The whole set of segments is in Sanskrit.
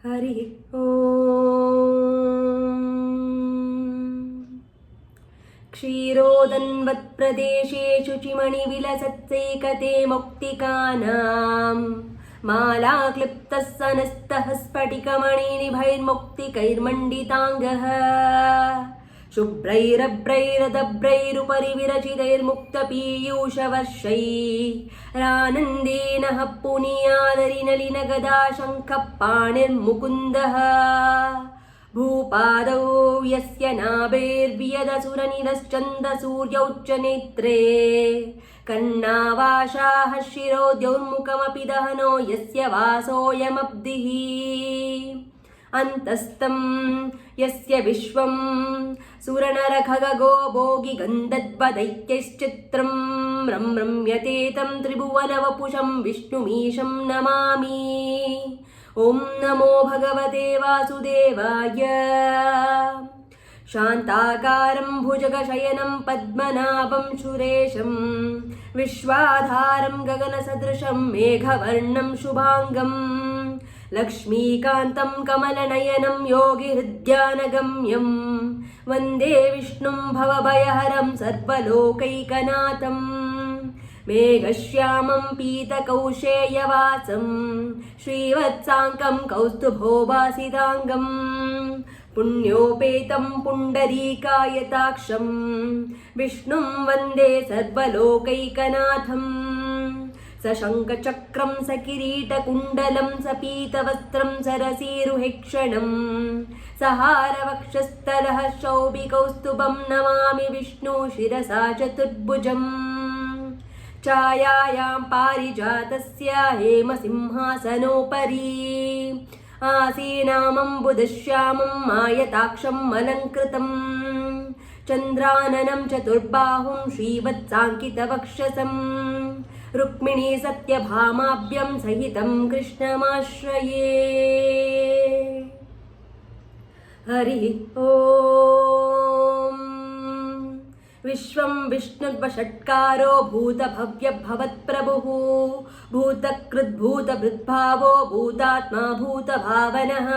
हरि ओम्। क्षीरोदन्वत्प्रदेशेषु चिमणिविलसत्सैकते मौक्तिकानाम् मालाक्लिप्तः सनस्तः स्फटिकमणिनिभैर्मौक्तिकैर्मण्डिताङ्गः शुभ्रैरभ्रैरदभ्रैरुपरि विरचितैर्मुक्तपीयूषवर्षैरानन्देन पुनीयादरिनलिनगदा शङ्खः पाणिर्मुकुन्दः भूपादौ यस्य नाभैर्वियदसुरनिरश्चन्दसूर्यौ च नेत्रे कर्णावाशाः शिरोद्यौर्मुखमपि दहनो यस्य वासोऽयमब्धिः अन्तस्तं यस्य विश्वं सुरनरखगो भोगि गन्धद्वदैत्यश्चित्रं रम्यते तं त्रिभुवनवपुषं विष्णुमीशं नमामि। ॐ नमो भगवते वासुदेवाय। शान्ताकारं भुजगशयनं पद्मनाभं सुरेशं विश्वाधारं गगनसदृशं मेघवर्णं शुभाङ्गं लक्ष्मीकान्तं कमलनयनं योगिहृद्यानगम्यं वन्दे विष्णुं भवभयहरं सर्वलोकैकनाथं मेघश्यामं पीतकौशेयवासं श्रीवत्साङ्कं कौस्तुभोभासिताङ्गं पुण्योपेतं पुण्डरीकायताक्षं विष्णुं वन्दे सर्वलोकैकनाथं सशङ्खचक्रं सकिरीटकुण्डलं सपीतवस्त्रं सरसीरुहेक्षणं सहारवक्षस्थलः शौभिकौस्तुभं नमामि विष्णु शिरसा चतुर्भुजम् छायायां पारिजातस्य हेमसिंहासनोपरि आसीनामम्बुदश्यामं आयताक्षम् अलङ्कृतं चन्द्राननं चतुर्बाहुं श्रीवत्साङ्कितवक्षसं रुक्मिणी सत्यभामाभ्यं सहितं कृष्णमाश्रये। हरि ओम्। विश्वं विष्णुर्वषट्कारो भूतभव्यभवत्प्रभुः भूतकृद्भूतभृद्भावो भूतात्मा भूतभावनः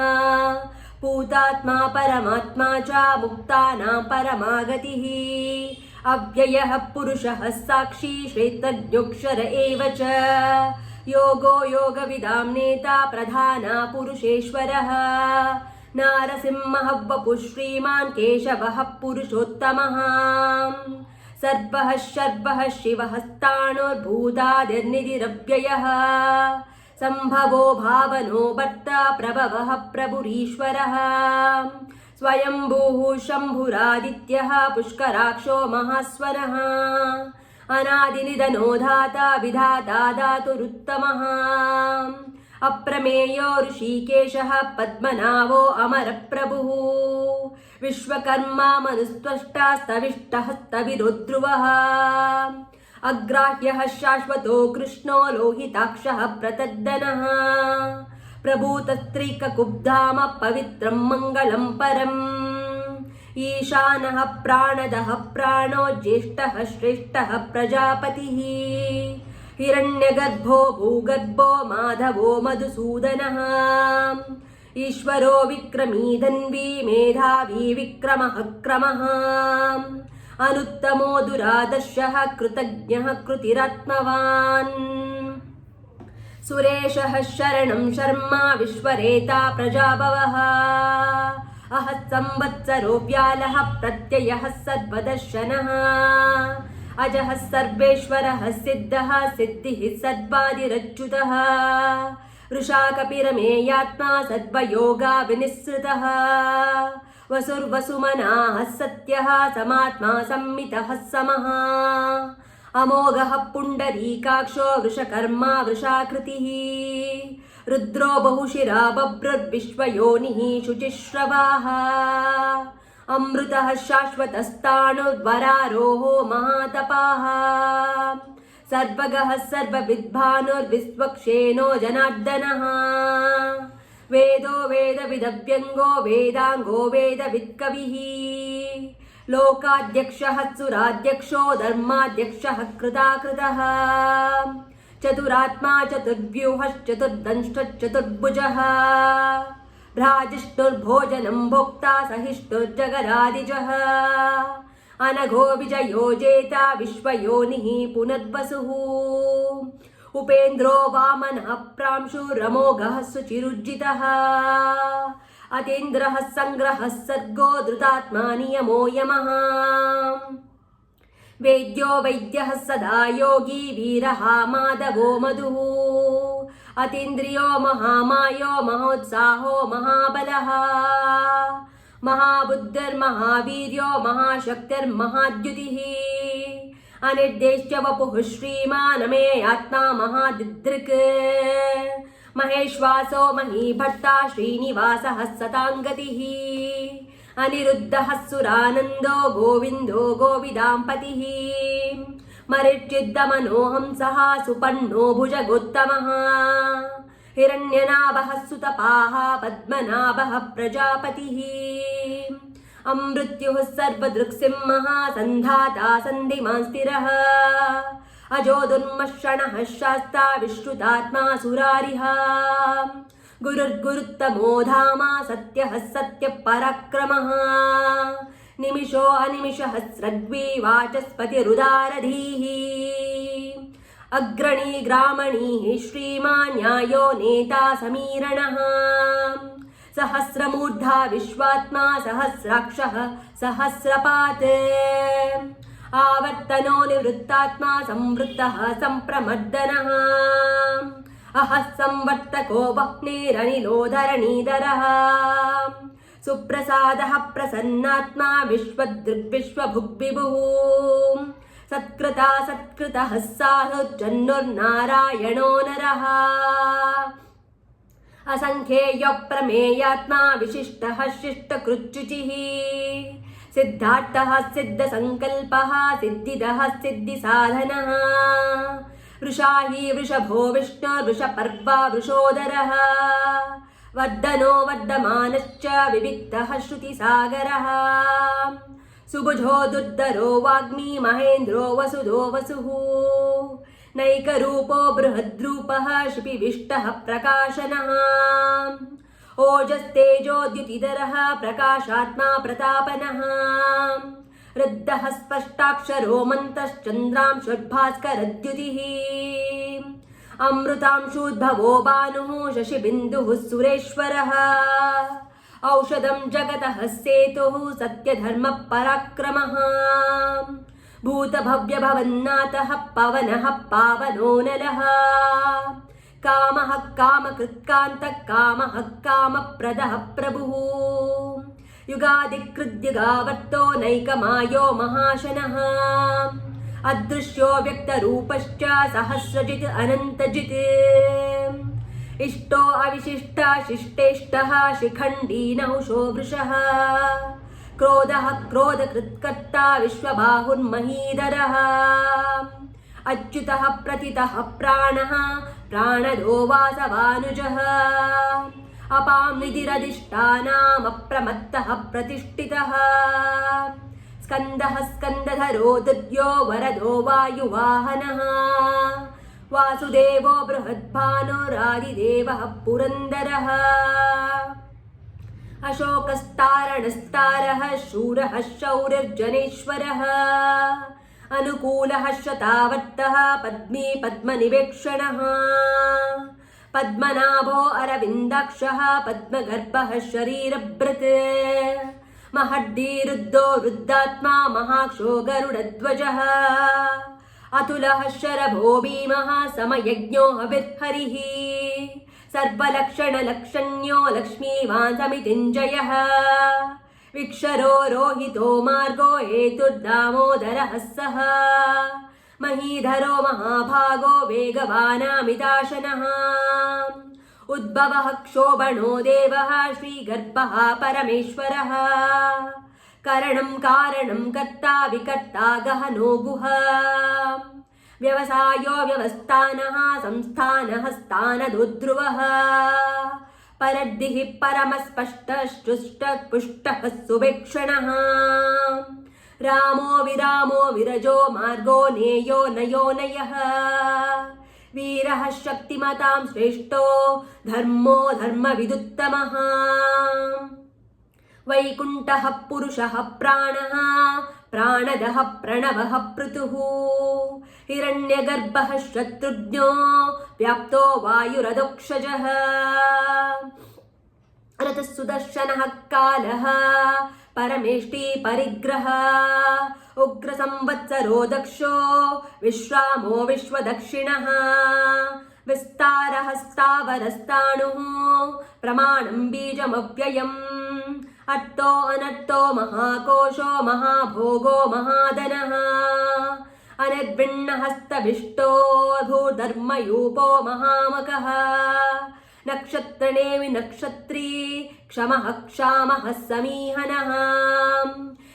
भूतात्मा परमात्मा च मुक्तानां परमागतिः अव्ययः पुरुषः साक्षी श्वेतज्ञोऽक्षर एव च योगो योगविदां नेता प्रधाना पुरुषेश्वरः नारसिंहः वपुः श्रीमान् केशवः पुरुषोत्तमः सर्वः शर्वः शिवः स्थाणुर्भूतादिर्निधिरव्ययः सम्भवो भावनो भर्ता प्रभवः प्रभुरीश्वरः स्वयंभूः शम्भुरादित्यः पुष्कराक्षो महास्वरः अनादिनिधनो धाता विधाता धातुरुत्तमः अप्रमेयो ऋषिकेशः पद्मनाभो अमरप्रभुः विश्वकर्मा मनुस्त्वष्टा स्तविष्टः स्तविरोध्रुवः अग्राह्यः शाश्वतो कृष्णो लोहिताक्षः प्रतद्दनः प्रभूतस्त्रीककुब्धाम पवित्रं मङ्गलं परम् ईशानः प्राणदः प्राणो ज्येष्ठः श्रेष्ठः प्रजापतिः हिरण्यगर्भो भूगर्भो माधवो मधुसूदनः ईश्वरो विक्रमी धन्वी मेधावी विक्रमः क्रमः अनुत्तमो दुरादर्शः कृतज्ञः कृतिरात्मवान् सुरेशः शरणं शर्मा विश्वरेता प्रजाभवः अहः संवत्सरो व्यालः प्रत्ययः सर्वदर्शनः अजः सर्वेश्वरः सिद्धः सिद्धिः सर्वादिरच्युतः वृषाकपिरमेयात्मा सर्वयोगा विनिःसृतः वसुर्वसुमनाः सत्यः समात्मा संमितः समः अमोघः पुण्डरीकाक्षो वृषकर्मा वृषाकृतिः रुद्रो बहुशिरा बभ्रुर्विश्वयोनिः शुचिश्रवाः अमृतः शाश्वतस्ताणुर्वरारोहो महातपाः सर्वगः सर्वविद्भानुर्विश्वक्षेनो जनार्दनः वेदो वेदविदव्यङ्गो वेदाङ्गो वेदवित्कविः लोकाध्यक्षः सुराध्यक्षो धर्माध्यक्षः कृताकृतः चतुरात्मा चतुर्व्यूहश्चतुर्दंष्टश्चतुर्भुजः भ्राजिष्णुर्भोजनं भोक्ता सहिष्णुर्जगदादिजः अनघो विजयो जेता विश्वयोनिः पुनर्वसुः उपेन्द्रो वामनः प्रांशुरमोघः सुचिरुज्जितः अतीन्द्रः सङ्ग्रहः सर्गो धृतात्मा नियमो यमः वेद्यो वैद्यः सदा योगी वीरः माधवो मधुः अतीन्द्रियो महामायो महोत्साहो महाबलः महाबुद्धिर्महावीर्यो महाशक्तिर्महाद्युतिः अनिर्देश्य वपुः श्रीमान् मे आत्मा महादिदृक् महेश्वासो महीभट्टा श्रीनिवासः सताङ्गतिः अनिरुद्धः सुरानन्दो गोविन्दो गोविदाम्पतिः मरिच्चिद्दमनोहंसः सुपन्नो भुजगोत्तमः हिरण्यनाभः सुतपाः पद्मनाभः प्रजापतिः अमृत्युः सर्वदृक्सिंहः सन्धाता सन्धिमान् स्थिरः अजो दुर्मर्षणः शास्ता विश्रुतात्मा सुरारिः गुरुर्गुरुत्तमो धामा सत्यः सत्यपराक्रमः निमिषो अनिमिषः स्रग्वी वाचस्पतिरुदारधीः अग्रणी ग्रामणीः श्रीमान् न्यायो नेता समीरणः सहस्रमूर्धा विश्वात्मा सहस्राक्षः सहस्रपात् आवर्तनो निवृत्तात्मा संवृत्तः सम्प्रमर्दनः अहः संवर्तको वह्निरनिलोधरणीधरः सुप्रसादः प्रसन्नात्मा विश्वदृग्विश्वभुग्विभुः सत्कृता सत्कृतः साधुर्जन्नुर्नारायणो नरः असंख्येयो प्रमेयात्मा विशिष्टः शिष्टकृच्युचिः सिद्धार्थः सिद्धसङ्कल्पः सिद्धिदः सिद्धिसाधनः वृषाही वृषभो विष्णुर्वृषपर्वा वृषोदरः वर्धनो वर्धमानश्च विविक्तः श्रुतिसागरः सुभुजो दुर्धरो वाग्मी महेन्द्रो वसुधो वसुः नैकरूपो बृहद्रूपः शिपिविष्टः प्रकाशनः ओजस्तेजोद्युतिधरः प्रकाशात्मा प्रतापनः रुद्धः स्पष्टाक्षरो मन्तश्चन्द्रांशुर्भास्करद्युतिः अमृतांशूद्भवो भानुः शशिबिन्दुः सुरेश्वरः औषधं जगतः सेतुः सत्यधर्मपराक्रमः भूतभव्यभवन्नाथः पवनः पावनो नलः कामः कामकृत्कान्तः कामः कामप्रदः प्रभुः युगादिकृद्युगावर्तो नैकमायो महाशनः अदृश्यो व्यक्तरूपश्च सहस्रजित् अनन्तजित् इष्टो अविशिष्टः शिष्टेष्टः शिखण्डी नहुषो वृषः क्रोधः क्रोधकृत्कर्ता विश्वबाहुर्महीधरः अच्युतः प्रतितः प्राणः प्राणदो वासवानुजः अपां निधिरधिष्ठानामप्रमत्तः प्रतिष्ठितः स्कन्दः स्कन्दधरो दद्यो वरदो वायुवाहनः वासुदेवो बृहद्भानुरादिदेवः पुरन्दरः अशोकस्तारणस्तारः शूरः शौर्यर्जनेश्वरः अनुकूलः शतावर्तः पद्मी पद्मनिवेक्षणः पद्मनाभो अरविन्दाक्षः पद्मगर्भः शरीरभृत् महड्डीरुद्धो वृद्धात्मा महाक्षो गरुडध्वजः अतुलः शरभो भीमः समयज्ञो हविर्हरिः सर्वलक्षणलक्षण्यो लक्ष्मीवान् समितिञ्जयः विक्षरो रोहितो मार्गो हेतुर्दामोदरः सः महीधरो महाभागो वेगवानामिताशनः उद्भवः क्षोभणो देवः श्रीगर्भः परमेश्वरः करणं कारणं कर्ता विकर्ता गहनो गुहा व्यवसायो व्यवस्थानः संस्थानः स्थानदोद्ध्रुवः परद्दिः परमस्पष्टश्चुष्टः पुष्टः सुवेक्षणः रामो विरामो विरजो मार्गो नेयो नयो नयः वीरः शक्तिमतां श्रेष्ठो धर्मो धर्मविदुत्तमः वैकुण्ठः पुरुषः प्राणः प्राणदः प्रणवः पृथुः हिरण्यगर्भः शत्रुघ्नो व्याप्तो वायुरधोक्षजः रथः सुदर्शनः कालः परमेष्टि परिग्रह उग्रसंवत्सरो दक्षो विश्रामो विश्वदक्षिणः विस्तारः स्थावरस्ताणुः प्रमाणं बीजमव्ययम् अट्टो अनट्टो महाकोशो महाभोगो महाधनः अनिर्विण्णहस्तविष्टो भूधर्मयूपो महामकः नक्षत्रणेमि नक्षत्री क्षमः क्षामः समीहनः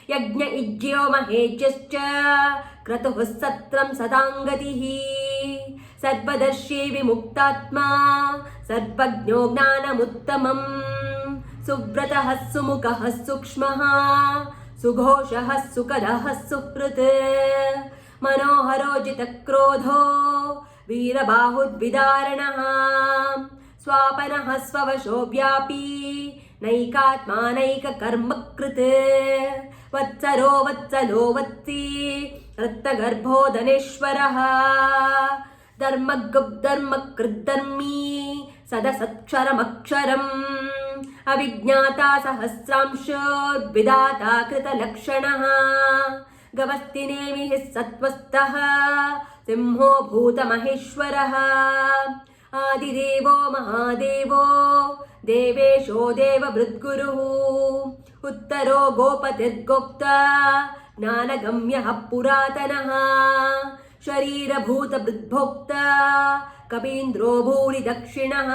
यज्ञ इज्यो महेज्यश्च क्रतुः सत्रं सदाङ्गतिः सर्वदर्शी विमुक्तात्मा सर्वज्ञो ज्ञानमुत्तमम् सुव्रतः सुमुखः सूक्ष्मः सुघोषः सुकरः सुहृत् मनोहरो जितक्रोधो वीरबाहुद्विदारणः स्वापनः स्ववशो व्यापी नैकात्मानैककर्मकृत् वत्सरो वत्सलो वत्सी रत्नगर्भो धनेश्वरः धर्मकृद्धर्मी सदसत्क्षरमक्षरम् अविज्ञाता सहस्रांशोर्विधाता कृतलक्षणः गवस्तिनेमिः सत्त्वस्थः सिंहो भूतमहेश्वरः आदिदेवो महादेवो देवेशो देवभृद्गुरुः उत्तरो गोपतिर्गोप्ता ज्ञानगम्यः पुरातनः शरीरभूतभृद्भोक्ता कपीन्द्रो भूरि दक्षिणः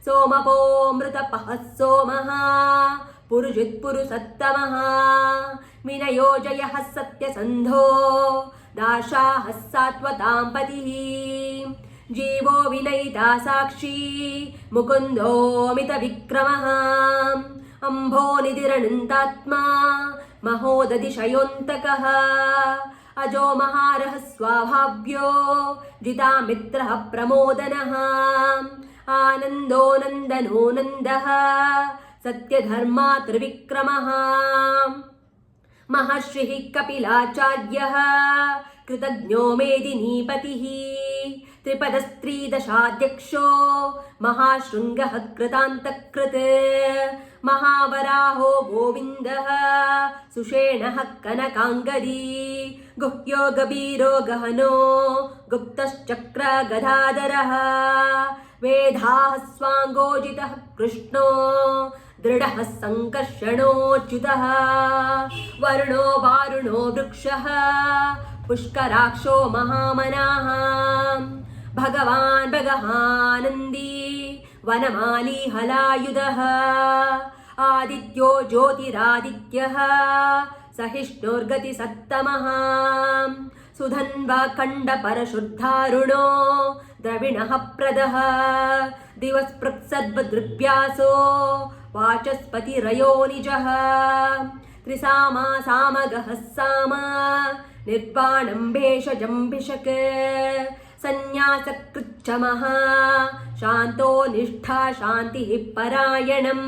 सोमपोऽमृतपः सोमः पुरुषित्पुरुषत्तमः विनयोजयः सत्यसन्धो दाशाः सात्वतां पतिः जीवो विनयिता साक्षी मुकुन्दोऽमितविक्रमः अम्भोनिधिरनन्तात्मा महोदधिशयोऽन्तकः अजो महारः स्वाभाव्यो जितामित्रः प्रमोदनः आनन्दो नन्दनो नन्दः सत्यधर्मा त्रिविक्रमः महर्षिः कपिलाचार्यः कृतज्ञो मेदिनीपतिः त्रिपदस्त्रीदशाध्यक्षो महाशृङ्गः कृतान्तकृत् महावराहो गोविन्दः सुषेणः कनकाङ्गदी गुह्यो गभीरो गहनो गुप्तश्चक्र गदाधरः वेदाः स्वाङ्गोजितः कृष्णो दृढः सङ्कर्षणोच्युतः वर्णो वारुणो वृक्षः पुष्कराक्षो महामनाः भगवान् भगहानन्दी वनमाली हलायुधः आदित्यो ज्योतिरादित्यः सहिष्णुर्गतिसत्तमः सुधन्वा खण्डपरशुद्धारुणो द्रविणः प्रदः दिवस्पृक्सद्वदृभ्यासो वाचस्पतिरयो निजः त्रिसामा सामगः साम निर्वाणं भेषजम्भिषक् सन्न्यासकृच्छमः शान्तो निष्ठा शान्तिः परायणम्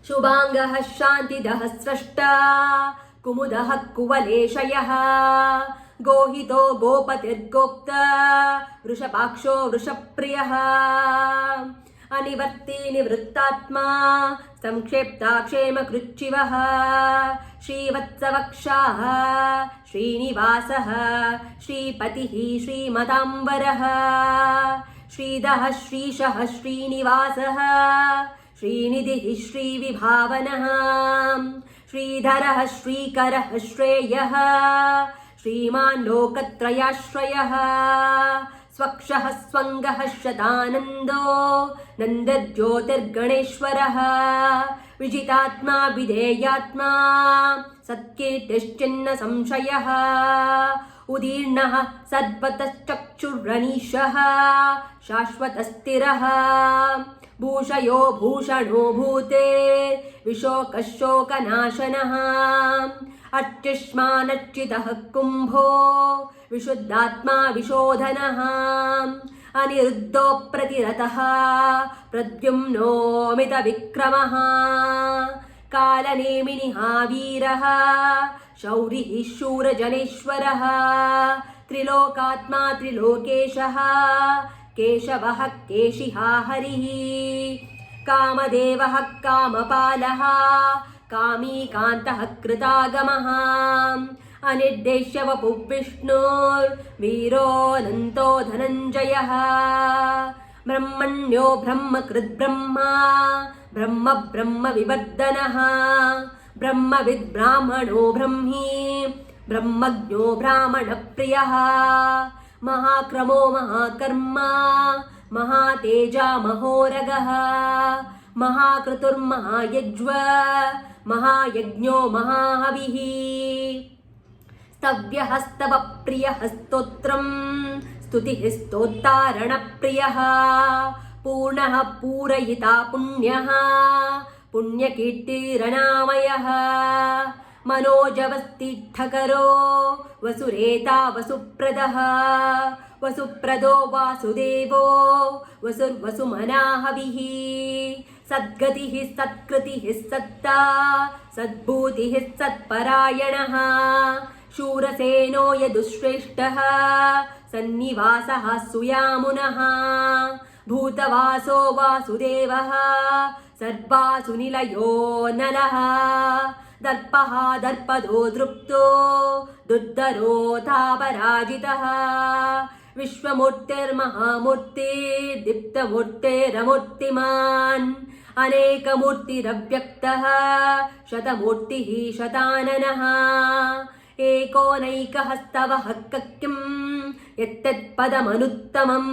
शुभाङ्गः शान्तिदः स्रष्टा कुमुदः कुवलेशयः गोहितो गोपतिर्गोप्ता वृषपाक्षो वृषप्रियः अनिवर्ती निवृत्तात्मा संक्षेप्ता क्षेमकृच्छिवः श्रीवत्सवक्षाः श्रीनिवासः श्रीपतिः श्रीमदाम्बरः श्रीधः श्रीशः श्रीनिवासः श्रीनिधिः श्रीविभावनः श्रीधरः श्रीकरः श्रेयः श्रीमान् लोकत्रयाश्रयः स्वक्षः स्वङ्गः शतानन्दो नन्दज्योतिर्गणेश्वरः विजितात्मा विधेयात्मा सत्कीर्तिश्चिन्न संशयः उदीर्णः सद्वतश्चक्षुरनीशः शाश्वतस्थिरः भूषयो भूषणो भूते विशोकशोकनाशनः अर्चिष्मानर्चितः कुम्भो विशुद्धात्मा विशोधनः अनिरुद्धो प्रतिरतः प्रद्युम्नोऽमितविक्रमः कालनेमिनिः वीरः शौरिः शूरजनेश्वरः त्रिलोकात्मा त्रिलोकेशः केशवः केशिहा हरिः कामदेवः कामपालः कामीकान्तः कृतागमः अनिर्देश्य वपुः विष्णुर्वीरोऽनन्तो धनञ्जयः ब्रह्मण्यो ब्रह्मकृद्ब्रह्मा ब्रह्म ब्रह्म विवर्धनः ब्रह्मविद् ब्राह्मणो ब्रह्मी ब्रह्मज्ञो ब्राह्मणप्रियः महाक्रमो महाकर्मा महातेजा महोरगः महाक्रतुर्महायज्व महायज्ञो महाहविः स्तव्यः स्तवप्रियः स्तोत्रम् स्तुतिः स्तोत्तारणप्रियः पूर्णः पूरयिता पुण्यः पुण्यकीर्तिरनामयः मनोजवस्तिष्ठकरो वसुरेता वसुप्रदः वसुप्रदो वासुदेवो वसुर्वसुमनाहविः सद्गतिः सत्कृतिः सत्ता सद्भूतिः सत्परायणः शूरसेनो यदुश्रेष्ठः सन्निवासः सुयामुनः भूतवासो वासुदेवः सर्वासु निलयो नलः दर्पः दर्पदो दृप्तो दुर्धरो तापराजितः विश्वमूर्तिर्महामूर्तिर्दीप्तमूर्तिरमूर्तिमान् अनेकमूर्तिरव्यक्तः शतमूर्तिः शताननः एकोनैकहस्तवः किं यत्तत्पदमनुत्तमम्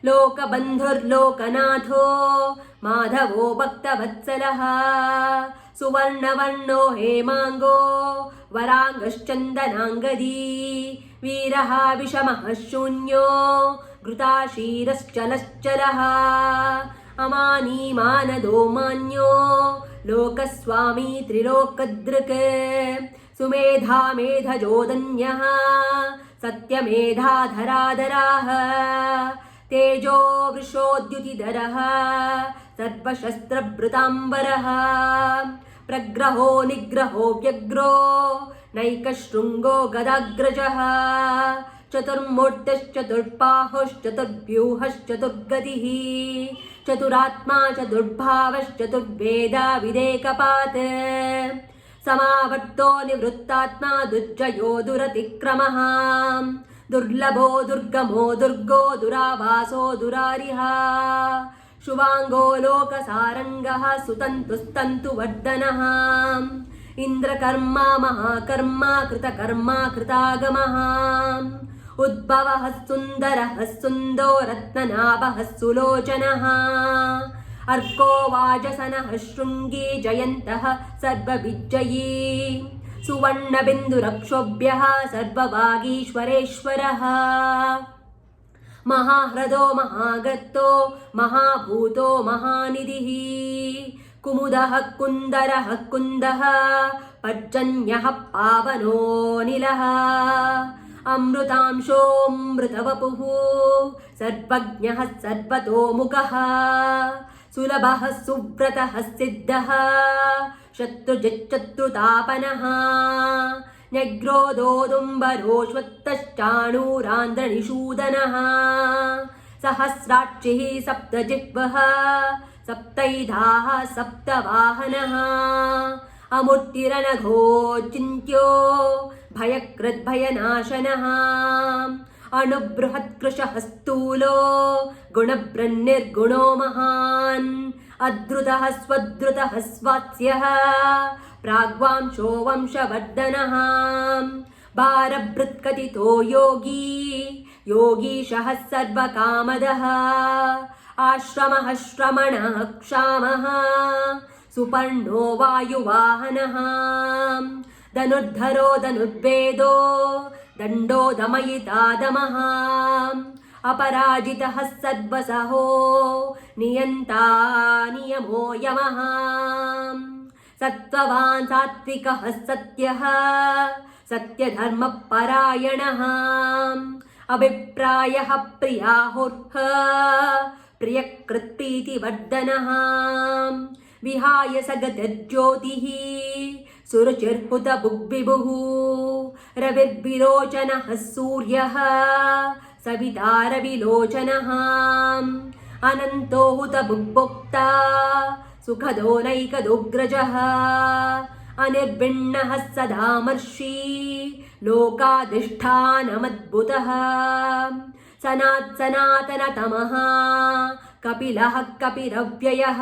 लोकबन्धुर्लोकनाथो माधवो भक्तवत्सलः सुवर्णवर्णो हेमाङ्गो वराङ्गश्चन्दनाङ्गदी वीरः विषमः शून्यो घृताशीरश्चलश्चलः अमानी मानदो मान्यो लोकस्वामी त्रिलोकदृक् सुमेधा मेधजोदन्यः सत्यमेधाधराधराः तेजो वृषोद्युतिधरः सर्वशस्त्रभृताम्बरः प्रग्रहो निग्रहो व्यग्रो नैकशृङ्गो गदाग्रजः चतुर्मूर्तिश्चतुर्बाहुश्चतुर्व्यूहश्चतुर्गतिः चतुरात्मा चतुर्भावश्चतुर्वेदा विदेकपात् समावर्तो निवृत्तात्मा दुर्जयो दुरतिक्रमः दुर्लभो दुर्गमो दुर्गो दुराभासो दुरारिः शुभाङ्गो लोकसारङ्गः सुतन्तुस्तन्तुवर्धनः इन्द्रकर्मा महाकर्मा कृतकर्मा कृतागमः उद्भवः सुन्दरः सुन्दो रत्ननाभः सुलोचनः अर्को वाजसनः शृङ्गी जयन्तः सर्वविजयी सुवर्णबिन्दुरक्षोभ्यः सर्ववागीश्वरेश्वरः महाह्रदो महागर्तो महाभूतो महानिधिः कुमुदः कुन्दरः कुन्दः पर्जन्यः पावनोऽनिलः अमृतांशोऽमृतवपुः सर्वज्ञः सर्वतोमुखः सुलभः सुव्रतः सिद्धः शत्रुजिच्चत्रुतापनः न्यग्रोदोदुम्बरोश्वत्तश्चाणूरान्ध्रनिषूदनः सहस्राक्षिः सप्तजिह्वः सप्तैधाः सप्तवाहनः अमूर्तिरनघो चिन्त्यो भयकृद्भयनाशनः अणुबृहत्कृशः स्थूलो गुणब्रह्निर्गुणो महान् अद्रुतः स्वद्रुतः स्वास्यः प्राग्वांशो वंशवर्धनः भारभृत्कथितो योगी योगीशः सर्वकामदः आश्रमः श्रमणः क्षामः सुपर्णो वायुवाहनः धनुर्धरो धनुर्वेदो दण्डो दमयिता दमः अपराजितः सर्वसहो नियन्ता नियमो यमः सत्त्ववान् सात्विकः सत्यः सत्यधर्मपरायणः अभिप्रायः प्रियाहुर्ह प्रियकृत्प्रीतिवर्धनः विहाय सगतिर्ज्योतिः सुरुचिर्हुतभुग्विभुः रविर्विलोचनः सूर्यः सविता रविलोचनः अनन्तो हुतभुग्भोक्ता सुखदो नैकदोग्रजः अनिर्विण्णः सदामर्षि लोकाधिष्ठानमद्भुतः सनातनतमः कपिलः कपिरव्ययः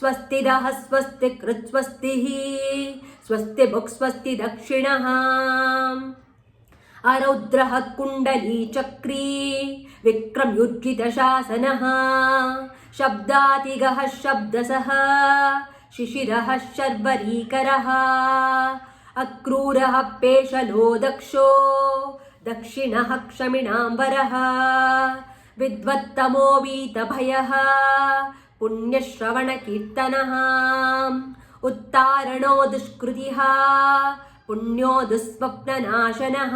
स्वस्तिदः स्वस्तिकृत् स्वस्तिः स्वस्तिभुक् स्वस्ति दक्षिणः अरौद्रः कुण्डलीचक्री विक्रमयुज्जितशासनः शब्दातिगः शब्दसः शिशिरः शर्वरीकरः अक्रूरः पेशलो दक्षो दक्षिणः क्षमिणाम्बरः विद्वत्तमो वीतभयः पुण्यश्रवणकीर्तनः उत्तारणो दुष्कृतिः पुण्यो दुःस्वप्ननाशनः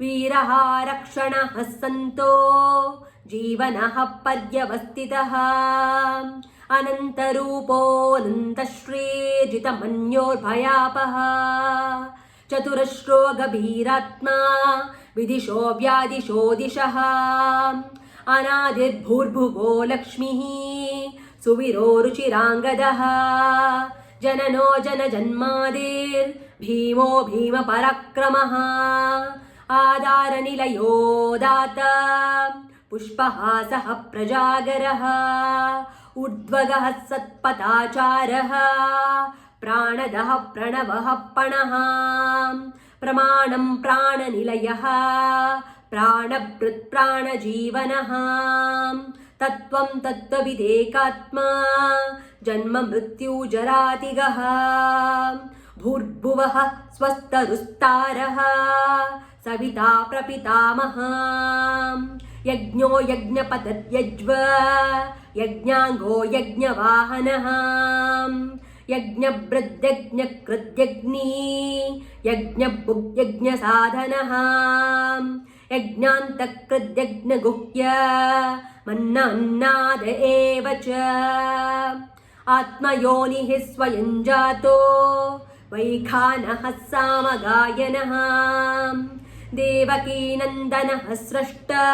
वीरः रक्षणः सन्तो जीवनः पर्यवस्थितः अनन्तरूपोऽनन्तश्रीर्जितमन्योर्भयापः चतुरश्रो गभीरात्मा विदिशो व्यादिशो दिशः अनादिर्भूर्भुवो लक्ष्मीः सुवीरो रुचिराङ्गदः जननो जनजन्मादिर्भीमो भीमपराक्रमः आधारनिलयो दाता पुष्पहासः प्रजागरः उद्वगः सत्पथाचारः प्राणदः प्रणवः पणः प्रमाणं प्राणनिलयः प्राणभृत् प्राणजीवनः तत्त्वं तत्त्वविदेकात्मा जन्म मृत्युजरातिगः भूर्भुवः स्वस्तरुस्तारः सविता प्रपितामहः यज्ञो यज्ञपतत्यज्व यज्ञाङ्गो यज्ञवाहनः यज्ञभृद्यज्ञकृद्यग्नी यज्ञभुग्यज्ञसाधनः यज्ञान्तकृद्यज्ञगुह्य मन्नान्नाद एव च आत्मयोनिः स्वयं जातो वैखानः सामगायनः देवकीनन्दनः स्रष्टा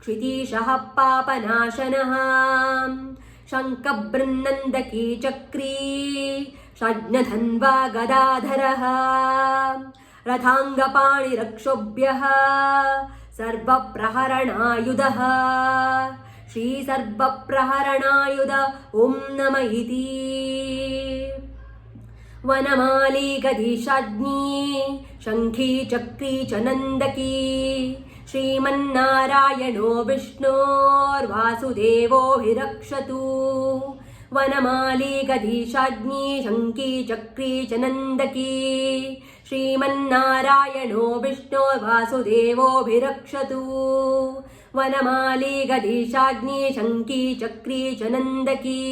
क्षितीशः पापनाशनः शङ्खबृन्नन्दकी चक्री षड्नधन्वा गदाधरः रथाङ्गपाणिरक्षोभ्यः सर्वप्रहरणायुधः श्रीसर्वप्रहरणायुध ॐ नम इति वनमाली गदीशाग्नी शङ्खी चक्री च नन्दकी श्रीमन्नारायणो विष्णोर्वासुदेवोऽभिरक्षतु वनमाली गदीशाग्नी शङ्खी चक्री च नन्दकी श्रीमन्नारायणो विष्णोर्वासुदेवोऽभिरक्षतु वनमाली गदीशाग्नी शङ्खी चक्री च नन्दकी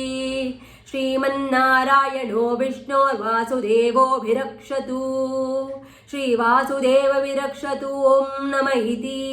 श्रीमन्नारायणो विष्णोर्वासुदेवोऽभिरक्षतु श्रीवासुदेव विरक्षतु ॐ नम इति।